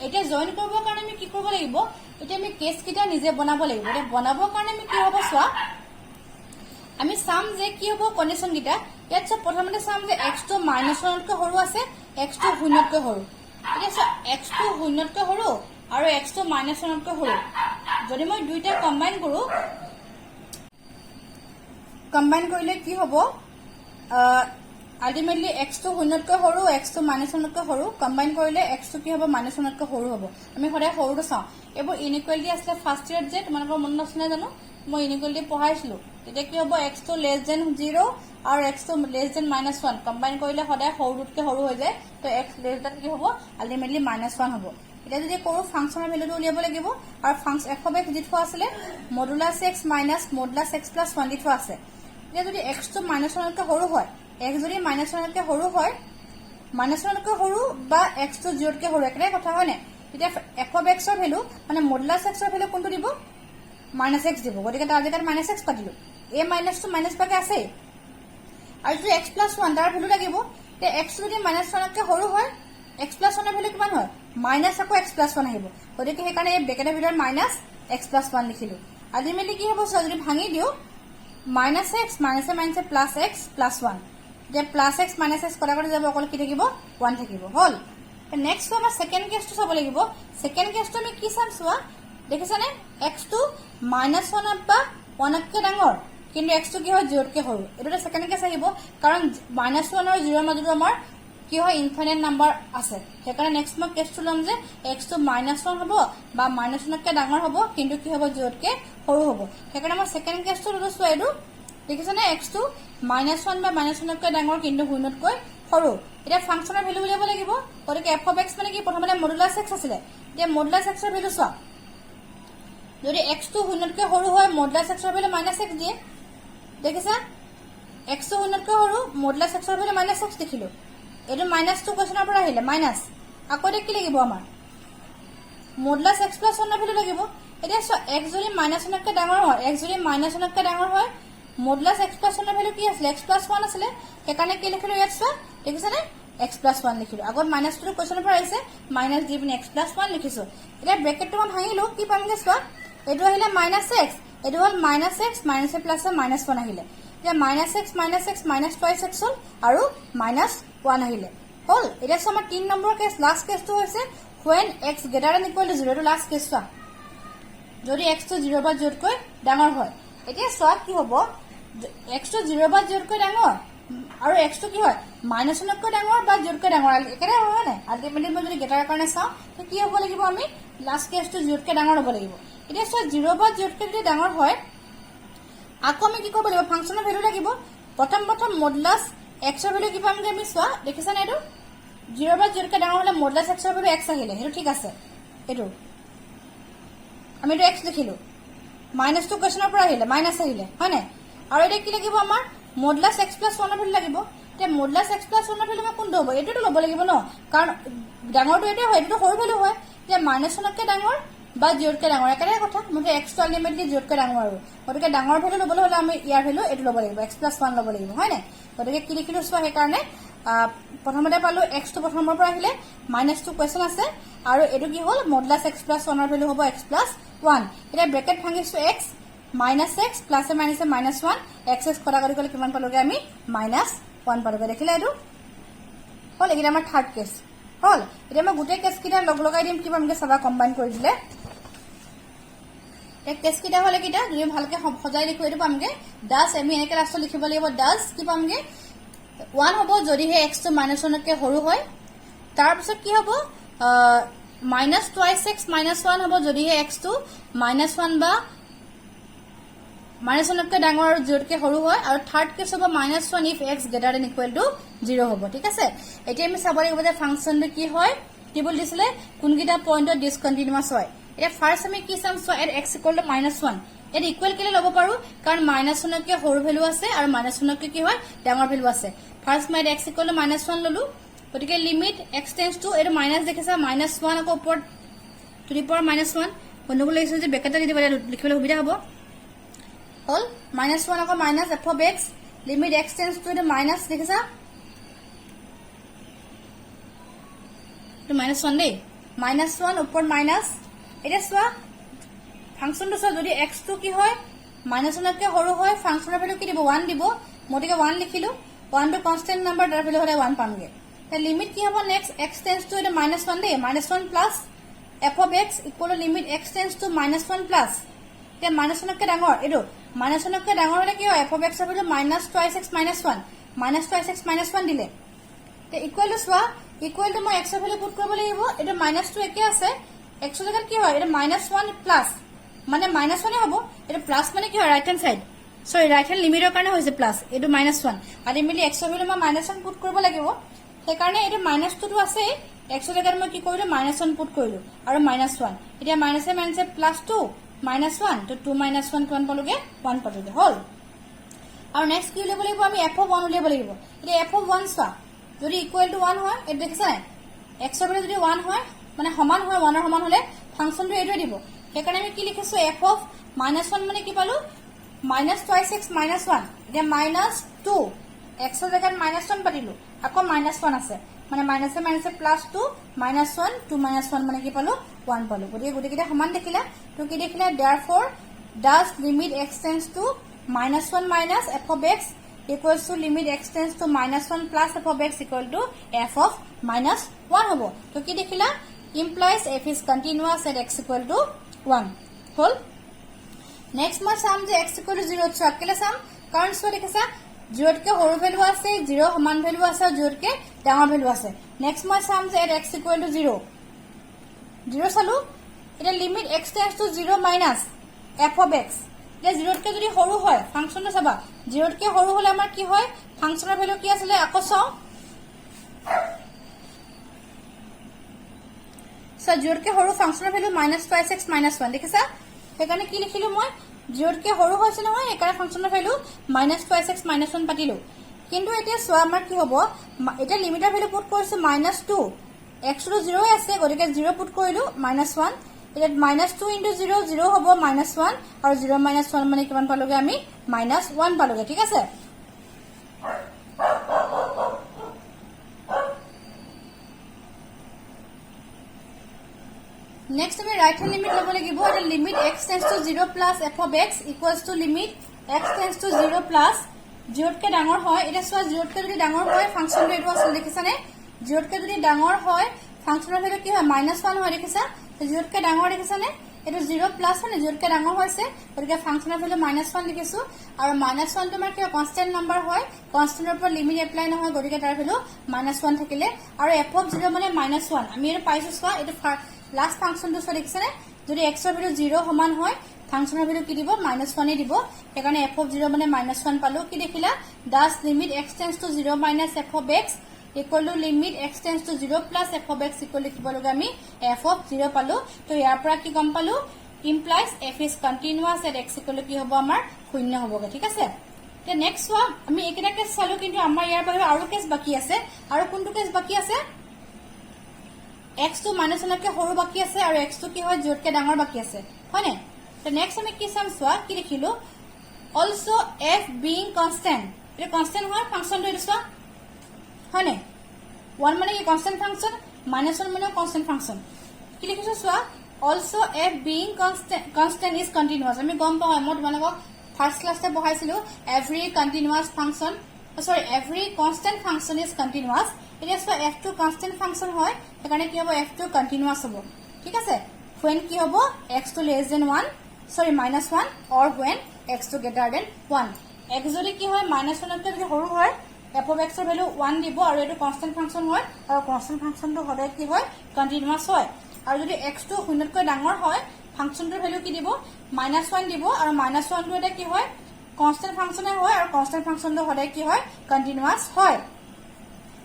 এতিয়া জয়েন কৰিবৰ কাৰণে আমি কি কৰিব লাগিব এতিয়া আমি কেস কিটা নিজে বনাব লাগিব এটা বনাবৰ কাৰণে আমি কি হ'ব সোৱা আমি সাম যে কি হ'ব কন্ডিশন কিটা ইয়াত সব প্ৰথমতে সাম যে x টো -1তকৈ সৰু আছে x টো শূন্যতকৈ সৰু এতিয়া x টো শূন্যতকৈ সৰু আৰু x টো -1তকৈ সৰু যদি মই দুইটা কম্বাইন কৰো কম্বাইন কৰিলে কি হ'ব আলটিমেটলি x টো শূন্যতকৈ সৰু x টো -1তকৈ সৰু কম্বাইন কৰিলে x টো কি হ'ব -1তকৈ সৰু হ'ব আমি সদায় সৰুটো চাও এবোৰ ইনইকুৱালিটি আছে ফাৰ্স্ট ইয়াৰ যে তোমালোকৰ মন নছনে জানো মই ইনইকুৱালিটি পঢ়াইছিলো তেতিয়া কি হ'ব x টো less than 0 আৰু x টো less than -1 কম্বাইন কৰিলে সদায় সৰুতকৈ সৰু হৈ যায় তো x less than কি হ'ব আলটিমেটলি -1 হ'ব এটা যদি কৰো ফাংচনৰ ভ্যালুটো উলিয়াব লাগিব আৰু ফাংচন f of x দিঠো আছিল modulus x minus modulus x plus 1 দিঠো আছে এতিয়া যদি x টো -1তকৈ সৰু হয় x যদি -1তকৈ সৰু হয় -1তকৈ সৰু বা x টো 0তকৈ সৰু একেই কথা হয় নে তেতিয়া f of x ৰ ভ্যালু মানে modulus x ৰ ভ্যালু কোনটো দিব -x দিব গতিকে তাৰ জায়গাত -x পাতিলো a মাইনাস টো মাইনাস পাকে আছে আৰু যদি x plus 1 তাৰ ভ্যালু লাগিব তে x যদি -1তকৈ সৰু হয় x plus 1 ৰ ভ্যালু কিমান হয় মাইনাস আকৌ x plus 1 আহিব গতিকে সেইকাৰণে এই ব্ৰেকেটৰ ভিতৰত -x plus 1 লিখিলো আলটিমেটলি কি হ'ব যদি ভাঙি দিও -x +x plus 1 যে +x -x কৰা কৰা যাব অকল কি থাকিব 1 থাকিব হল নেক্সট আমাৰ সেকেন্ড কেছটো চাব লাগিব সেকেন্ড কেছটো আমি কি চাম সোৱা দেখিছানে x টো -1 বা 1তকৈ ডাঙৰ কিন্তু x টো কি হয় 0তকৈ সৰু এটা সেকেন্ড কেছ আহিব কাৰণ -1 আৰু 0 ৰ মাজত আমাৰ কি হয় ইনফাইনাইট নাম্বাৰ আছে সেইকাৰণে নেক্সট মই কেছটো লম যে x টো -1 হ'ব বা -1তকৈ ডাঙৰ হ'ব কিন্তু কি হ'ব 0তকৈ সৰু হ'ব সেইকাৰণে মই সেকেন্ড কেছটো লৈছো এটো দেখিছানে x টো -1 বা -1তকৈ ডাঙৰ কিন্তু 0তকৈ সৰু এটা ফাংচনৰ ভ্যালু উলিয়াব লাগিব গতিকে f of x মানে কি প্ৰথমতে modulus x আছিল এতিয়া modulus x ৰ ভ্যালু চোৱা যদি x টো 0তকৈ সৰু হয় modulus x ৰ ভ্যালু -x দিয়ে দেখিছা x টো 0তকৈ সৰু মডুলাছ x ৰ ভ্যালু -x লিখিলো এটো -2 কোৱেশ্চনৰ পৰা আহিলে মাইনাস আকৌ এটা কি লাগিব আমাৰ মডুলাছ x + 1 ৰ ভ্যালু লাগিব এতিয়া সো x যদি -1তকৈ ডাঙৰ হয় x যদি -1তকৈ ডাঙৰ হয় মডুলাছ x + 1 ৰ ভ্যালু কি আছিল x + 1 আছিল সেইকাৰণে কি লিখিলো ইয়াত সো দেখিছানে x + 1 লিখিলো আগত -2 টো কোৱেশ্চনৰ পৰা আহিছে মাইনাস দি পিনে x + 1 লিখিছো এতিয়া ব্ৰেকেটটো মই ভাঙিলো কি পামগে সো এটো আহিলে -x এটো হল -x মাইনাস প্লাস -1 আহিলে এতিয়া -x -2x হল আৰু -1 আহিলে হল এটা সো আমাৰ 3 নম্বৰ কেস লাস্ট কেসটো হৈছে when x greater than equal to 0 টো লাস্ট কেস সো যদি x টো 0 বা 0 কৈ ডাঙৰ হয় এতিয়া সো কি হ'ব x টো 0 বা 0 কৈ ডাঙৰ আৰু x টো কি হয় -1 কৈ ডাঙৰ বা 0 কৈ ডাঙৰ একেৰে হয় না আলটিমেটলি মই যদি গেটাৰ কাৰণে চাও তো কি হ'ব লাগিব আমি লাস্ট কেসটো 0 কৈ ডাঙৰ হ'ব লাগিব এতিয়া সো 0 বা 0 কৈ যদি ডাঙৰ হয় আকৌ আমি কি কৰিব লাগিব ফাংচনৰ ভ্যালু লাগিব প্ৰথম মডুলাছ x ৰ ভ্যালু কি পামগে আমি সো দেখিছানে এটো 0 বা 0 কৈ ডাঙৰ হলে মডুলাছ x ৰ ভ্যালু x আহিলে হেতু ঠিক আছে এটো আমি এটো x লিখিলো -2 কোৱেশ্চনৰ পৰা আহিলে মাইনাস আহিলে হয় না আৰু এটা কি লাগিব আমাৰ মডুলাছ x + 1 ৰ ভ্যালু লাগিব তে মডুলাছ x + 1 ৰ ভ্যালু মই কোনটো হ'ব এটোটো ল'ব লাগিব ন কাৰণ ডাঙৰটো এটো হয় এটো সৰু ভ্যালু হয় যে -1তকৈ ডাঙৰ বা 0তকৈ ডাঙৰ একেৰে কথা মানে x টো আলটিমেটলি 0তকৈ ডাঙৰ আৰু গতিকে ডাঙৰ ভ্যালু ল'বলৈ হলে আমি ইয়াৰ ভ্যালু এটো ল'ব লাগিব x + 1 ল'ব লাগিব হয় না গতিকে কি লিখিলো সো সেই কাৰণে প্ৰথমতে পালো x টো প্ৰথমৰ পৰা আহিলে -2 কোৱেশ্চন আছে আৰু এটো কি হল মডুলাছ x + 1 ৰ ভ্যালু হ'ব x + 1 এটা ব্ৰেকেট ভাঙিছো x -x প্লাস -1 x কটাকটি কৰিলে কিমান পালোগে আমি -1 পালোগে দেখিলে এটো হল একিটা আমাৰ থাৰ্ড কেস হল এতিয়া মই গুটে কেস কিটা লগাই দিম কি পামগে সবা কম্বাইন কৰি দিলে এক কেস কিটা হলে কিটা যদি ভালকে সজাই লিখো এটো পামগে ডাস আমি এনেকে লাস্ট লিখিব লাগিব ডাস কি পামগে 1 হ'ব যদি হে x টো -1তকৈ সৰু হয় তাৰ পিছত কি হ'ব -2x -1 হ'ব যদি হে x টো -1 বা -1তকৈ ডাঙৰ আৰু 0তকৈ সৰু হয় আৰু থাৰ্ড কেস হ'ব -1 if x greater than equal to 0 হ'ব ঠিক আছে এতিয়া আমি চাব লাগিব যে ফাংচনটো কি হয় কি বল দিছিলে কোনকিটা পইণ্টত ডিসকন্টিনিউয়াস হয় এটা ফার্স্ট আমি কি চাম so at x equal to -1 at equal কেলে লব পাৰো কাৰণ -1তকৈ সৰু ভ্যালু আছে আৰু -1তকৈ কি হয় ডাঙৰ ভ্যালু আছে ফার্স্ট মই x equal to -1 ললো গতিকে লিমিট x টেন্ডস টু এটো মাইনাস দেখিছা -1 আকৌ ওপৰত টু দি পাৱাৰ -1 বন্ধুগুলো লিখিছো যে ব্ৰেকেট দি দিবলে লিখিবলৈ সুবিধা হ'ব হল -1 আকৌ minus f of x limit x tends two এটো মাইনাস দেখিছা তো -1 দেই -1 ওপৰত মাইনাস এটা সোয়া ফাংশনটো সোয়া যদি x টো কি হয় -1তকৈ সৰু হয় ফাংশনৰ ভ্যালু কি দিব 1 দিব মটিকে 1 লিখিলো 1 টো কনস্ট্যান্ট নাম্বার তাৰ ভ্যালু হলে 1 পামগে তে লিমিট কি হ'ব নেক্সট x টেন্ডস টু এটো -1 দেই -1 plus f of x equal two limit x tends two -1 plus তে -1তকৈ ডাঙৰ এটো -1তকৈ ডাঙৰ হলে কি হয় f of x ৰ ভ্যালু -2x -1 -1 দিলে তে equal to soya equal to মই x ৰ ভ্যালু পুট কৰিব লাগিব এটো -2 একে আছে x ৰ জায়গাত কি হয় এটা -1 প্লাস মানে -1 হ'ব এটা প্লাস মানে কি হয় right hand side sorry right hand লিমিটৰ কাৰণে হৈছে প্লাস এটো -1 আলটিমেটলি x ৰ ভ্যালু মই -1 পুট কৰিব লাগিব সেই কাৰণে এটো -2 টো আছে x ৰ জায়গাত মই কি কৰিলো -1 পুট কৰিলো আৰু -1 এতিয়া মাইনাসে প্লাস 2 -1 তো 2 -1 কিমান পালোগে 1 পালোগে হল আৰু নেক্সট কি উলিয়াব লাগিব আমি f of 1 উলিয়াব লাগিব এতিয়া f of 1 চা যদি ইকুয়াল টু 1 হয় এটা দেখিছা নাই x ৰ ভ্যালু যদি 1 হয় মানে সমান হয় 1 ৰ সমান হলে ফাংশনটো এটো দিব সেইকাৰণে আমি কি লিখিছো f of -1 মানে কি পালো -2x -1 এতিয়া -2 x ৰ জায়গাত -1 পাতিলো আকৌ -1 আছে মানে মাইনাসে প্লাস 2 -1 2 -1 মানে কি পালো 1 পালো গতিকে গুটিকেইটা সমান দেখিলা তো কি দেখিলা therefore does limit x tends to -1 minus f of x equals to limit x tends to -1 plus f of x equal to f of -1 হ'ব তো কি দেখিলা implies f is continuous at x equal to 1 hall next মই চাম যে x equal to 0 ছ কেলে চাম কাৰণ সো দেখিছা 0 তকৈ সৰু ভ্যালু আছে 0 সমান ভ্যালু আছে 0 তকৈ ডাঙৰ ভ্যালু আছে নেক্সট মই চাম যে x equal to 0 0 চালো এটা limit x tends to 0 minus f of x এটা 0 তকৈ যদি সৰু হয় ফাংশনটো চাবা 0 তকৈ সৰু হলে আমাৰ কি হয় ফাংশনৰ ভ্যালু কি আছিল আকৌ চাও সো 0 তকৈ সৰু ফাংশনৰ ভ্যালু -2x -1 দেখিছা সেইকাৰণে কি লিখিলো মই জিৰ'তকে সৰু হৈছে নহয় সেইকাৰণে ফাংচনৰ ভ্যালু -2x -1 পাতিলো কিন্তু এতিয়া চোৱা আমাৰ কি হ'ব এটা লিমিটাৰ ভ্যালু পুট কৰিছে -2 x টো 0 আছে গতিকে 0 পুট কৰিলো -1 এটা -2 * 0 0 হ'ব -1 আৰু 0 - 1 মানে কিমান পালোগে আমি -1 পালোগে ঠিক আছে Next we right hand limit লব লাগিব এটা limit x tends to 0 plus f of x equals to limit x tends to 0 plus 0 কে ডাঙৰ হয় এটা সোৱা 0 কে যদি ডাঙৰ হয় ফাংচনটো এটো আছে দেখিছানে 0 কে যদি ডাঙৰ হয় ফাংচনৰ ভ্যালু কি হয় -1 হয় দেখিছা 0 কে ডাঙৰ দেখিছানে এটো 0 প্লাস মানে 0 কে ডাঙৰ হৈছে গতিকে ফাংচনৰ ভ্যালু -1 লিখিছো আৰু -1 তোমাৰ কি কনস্ট্যান্ট নাম্বাৰ হয় কনস্ট্যান্টৰ পৰা লিমিট এপ্লাই নহয় গতিকে তাৰ ভ্যালু -1 থাকিলে আৰু f of 0 মানে -1 আমি এটো পাইছো সোৱা এটো লাস্ট ফাংশনটো সো দেখিছানে যদি x এৰ ভ্যালু 0 সমান হয় ফাংশনৰ ভ্যালু কি দিব -1 এ দিব একাৰণে f of 0 মানে -1 পালো কি দেখিলা Das limit x tends to 0 minus f of x equal to limit x tends to 0 plus f of x equal লিখিব লগে আমি f of 0 পালো তো ইয়াৰ পৰা কি গম পালো implies f is continuous at x equal কি হ'ব আমাৰ 0 হ'বগে ঠিক আছে তে নেক্সট ওয়া আমি একেটা কেস চালো কিন্তু আমাৰ ইয়াৰ বাহিৰে আৰু কেস বাকি আছে আৰু কোনটো কেস বাকি আছে x to -1 কে সৰু বাকি আছে আৰু x to কি হয় 0 কে ডাঙৰ বাকি আছে হয়নে তো নেক্সট আমি কি চাম সোৱা কি লিখিলো also f being constant এটা কনস্ট্যান্ট হয় ফাংশনটো এটা সোৱা হয়নে 1 মানে কি কনস্ট্যান্ট ফাংশন -1 মানে কনস্ট্যান্ট ফাংশন কি লিখিছো সোৱা also f being constant is continuous আমি গম পাওঁ মই তোমালোকক ফার্স্ট ক্লাসে পঢ়াইছিলো every continuous function every constant function is continuous এটা সোৱা f2 constant function হয় এখানে কি হবে f2 continuous হবো ঠিক আছে when কি হবো x2 less than 1 -1 or when x2 greater than 1 x যদি কি হয় -1 কে যদি সৰু হয় f of x এৰ ভ্যালু 1 দিব আৰু এটো কনস্ট্যান্ট ফাংশন হয় আৰু কনস্ট্যান্ট ফাংশনটো হলে কি হয় কন্টিনিউয়াস হয় আৰু যদি x2 0 কৈ ডাঙৰ হয় ফাংশনটোৰ ভ্যালু কি দিব -1 দিব আৰু -1 টো এটা কি হয় কনস্ট্যান্ট ফাংশনে হয় আৰু কনস্ট্যান্ট ফাংশনটো হলে কি হয় কন্টিনিউয়াস হয়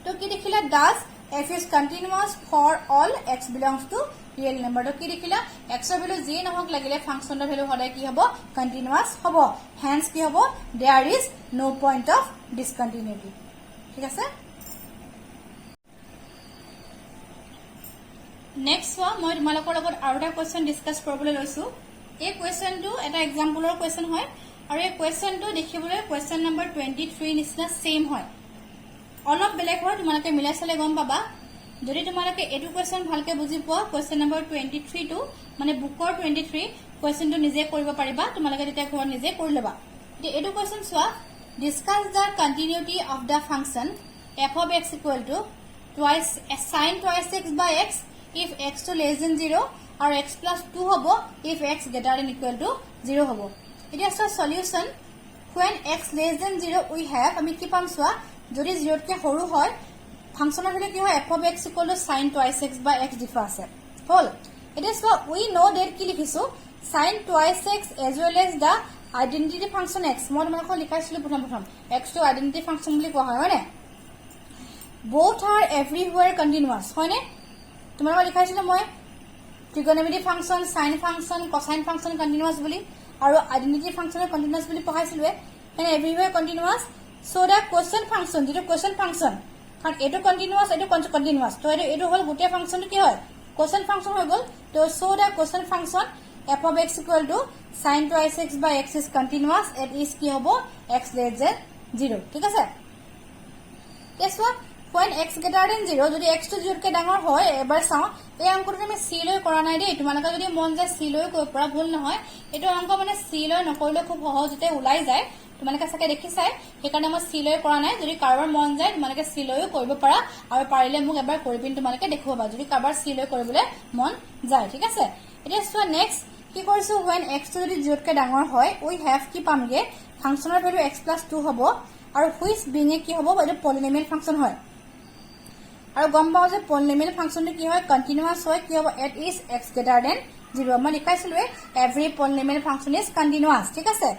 তো কি দেখিলা Das f is continuous for all x belongs to real number তো কি দেখিলা x এর ভ্যালু যি নহক লাগিলে ফাংশনৰ ভ্যালু হলে কি হ'ব কন্টিনিউয়াস হ'ব হেন্স কি হ'ব there is no point of discontinuity ঠিক আছে নেক্সট ওয়া মই তোমালোকৰ লগত আৰু এটা কোৱেশ্চন ডিসকাস কৰিবলৈ লৈছো এই কোৱেশ্চনটো এটা এক্সাম্পলৰ কোৱেশ্চন হয় আৰু এই কোৱেশ্চনটো দেখিবলৈ কোৱেশ্চন নম্বৰ 23 নিচিনা সেম হয় অলপ বেলেগ হয় তোমালোকে মিলাই চালে গম পাবা যদি তোমালোকে এটো কোৱেশ্চন ভালকে বুজি পোৱা কোৱেশ্চন নম্বৰ 23 টো মানে বুকৰ 23 কোৱেশ্চনটো নিজে কৰিব পাৰিবা তোমালোকে তেতিয়া ঘৰত নিজে কৰি লবা এটো question সোৱা discuss the continuity of the function f of x equal to twice sin twice x by x if x to less than 0 or x plus 2 hobo if x greater than equal to 0 hobo it is a solution when x less than 0 we have আমি কি পাম সোৱা যদি 0 কে সৰু হয় ফাংশনৰ value কি হয় f of x equal to sin twice x by x দিফা আছে হল it is so we know that কি লিখিছো sin twice x as well as the identity function x মই তোমালোকক লিখাইছিলো প্ৰথম x to identity function বুলি কোৱা হয় হয়নে both are everywhere continuous হয়নে তোমালোকক লিখাইছিলো মই trigonometry function sin function cosine function continuous বুলি আৰু identity function continuous বুলি পঢ়াইছিলো মানে everywhere continuous so the question function যেটো question function কাৰণ এটো continuous এটো continuous তো এটো হল গোটেই ফাংশনটো কি হয় question function হৈ গল তো so the question function f of x equal to sin twice x by x is continuous it is কি হ'ব x less than 0 ঠিক আছে this one when x greater than 0 যদি x to 0 কে ডাঙৰ হয় এবাৰ চাও এই অংকটো আমি c লৈ কৰা নাই দেই তোমালোকে যদি মন যায় c লৈ কৈ পৰা ভুল নহয় এটো অংক মানে c লৈ নকৰিলে খুব সহজতে ওলাই যায় তোমালোকে সাকে দেখি চাই সেইকাৰণে মই c লৈ কৰা নাই যদি কাৰোবাৰ মন যায় তোমালোকে c লৈ কৰিব পাৰা আৰু পাৰিলে মোক এবাৰ কৰি পিন তোমালোকে দেখুৱাবা যদি কাৰোবাৰ c লৈ কৰিবলৈ মন যায় ঠিক আছে এতিয়া সো নেক্সট কি কৰিছো when x to যদি 0 কে ডাঙৰ হয় we have কি পামগে ফাংশনৰ ভ্যালু x + 2 হ'ব আৰু which being কি হ'ব এটা পলিনোমিয়েল ফাংশন হয় আৰু গম পাও যে পলিনোমিয়েল ফাংশনটো কি হয় কন্টিনিউয়াস হয় কি হ'ব it is x greater than 0 মই লিখাইছিলো every polynomial function is continuous ঠিক আছে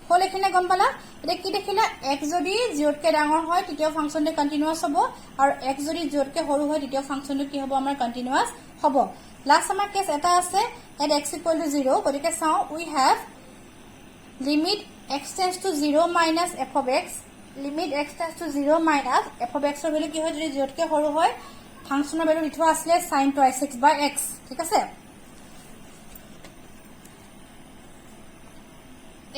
হল এখানে গম পালা এটা কি দেখিলা x যদি 0 কে ডাঙৰ হয় তৃতীয় ফাংশনটো কন্টিনিউয়াস হ'ব আৰু x যদি 0 কে সৰু হয় তৃতীয় ফাংশনটো কি হ'ব আমাৰ কন্টিনিউয়াস হ'ব লাস্ট আমাৰ কেস এটা আছে at x equal to 0 গতিকে চাও we have limit x tends to 0 minus f of x limit x tends to 0 minus f of x ৰ ভ্যালু কি হয় যদি 0 তকৈ সৰু হয় ফাংচনৰ ভ্যালু লিখা আছে sin twice x by x ঠিক আছে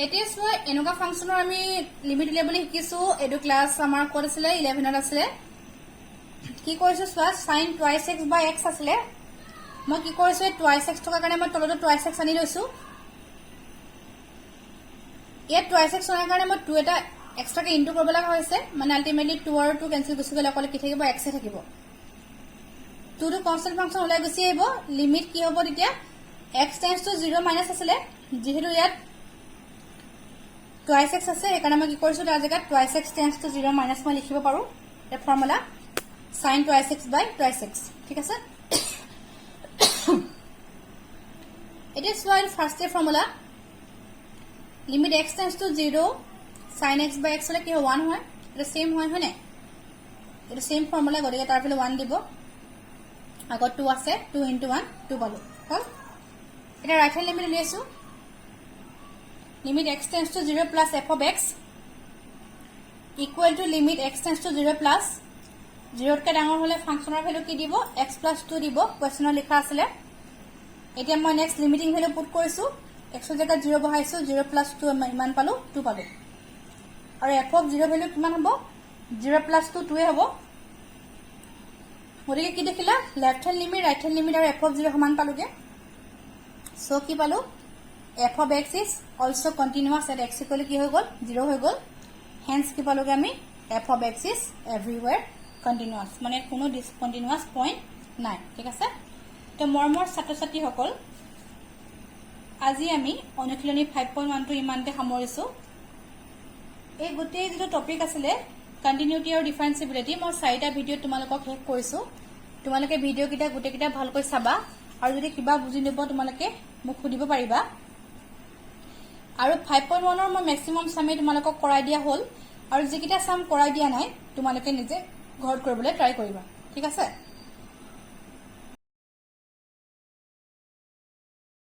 এতিয়া সোৱা এনেকা ফাংচনৰ আমি লিমিট উলিয়াবলৈ শিকিছো এডু ক্লাস আমাৰ কোড আছিল 11 ত আছিল কি কৰিছো সোৱা sin twice x by x আছিল মই কি কৰিছো twice x থকা কাৰণে মই তলটো twice x আনি লৈছো এই twice x হোৱাৰ কাৰণে মই 2 এটা এক্সট্ৰা কে ইনটু কৰিব লগা হৈছে মানে আলটিমেটলি 2 আৰু 2 কেনসেল গুছি গলে অকল কি থাকিব x এ থাকিব 2 টো কনস্ট্যান্ট ফাংশন ওলাই গুছি আহিব লিমিট কি হ'ব তেতিয়া x টেন্ডস টু 0 মাইনাস আছিল যেহেতু ইয়াত twice x আছে একাৰণে মই কি কৰিছো তাৰ জায়গাত twice x tends to 0 minus মই লিখিব পাৰো এই formula sin twice x by twice x ঠিক আছে it is why first formula limit x tends to 0 sin x by x হলে কি 1 হয় এটা সেম হয় হয়নে এটা সেম ফর্মুলা গৰিকে তাৰ ফলে 1 দিব আগত 2 আছে 2 into 1 2 পালো হল এটা ৰাইট হ্যান্ড লিমিট লৈছো limit x tends to 0 plus f of x equal to limit x tends to 0 plus 0 কে ডাঙৰ হলে ফাংচনৰ ভ্যালু কি দিব x plus 2 দিব কোৱেশ্চনত লিখা আছে এতিয়া মই নেক্সট লিমিটিং ভ্যালু পুট কৰিছো x ৰ জায়গাত 0 বহাইছো 0 plus 2 ইমান পালো 2 পালো আৰু f of 0 ভ্যালু কিমান হ'ব 0 plus 2 2 এ হ'ব গৰিকে কি দেখিলা left hand limit right hand limit আৰু f of 0 সমান পালোগে সো কি পালো f of x is also continuous at x equal কি হৈ গল 0 হৈ গল hence কি পালোগে আমি f of x is everywhere continuous মানে কোনো discontinuous point নাই ঠিক আছে তো মৰমৰ ছাত্ৰ-ছাত্ৰী সকল আজি আমি অনুশীলনী 5.1 টো ইমানতে সামৰিছো এই গোটেই যেটো টপিক আছিল কন্টিনিউটি আৰু ডিফাৰেন্সিবিলিটি মই 4টা ভিডিও তোমালোকক শেষ কৰিছো তোমালোকে ভিডিও কিটা গোটেই কিটা ভালকৈ চাবা আৰু যদি কিবা বুজি নব তোমালোকে মোক সুধিব পাৰিবা আৰু 5.1 ৰ মই ম্যাক্সিমাম সামে তোমালোকক কৰাই দিয়া হল আৰু যিকিটা সাম কৰাই দিয়া নাই তোমালোকে নিজে ঘৰত কৰিবলৈ ট্ৰাই কৰিবা ঠিক আছে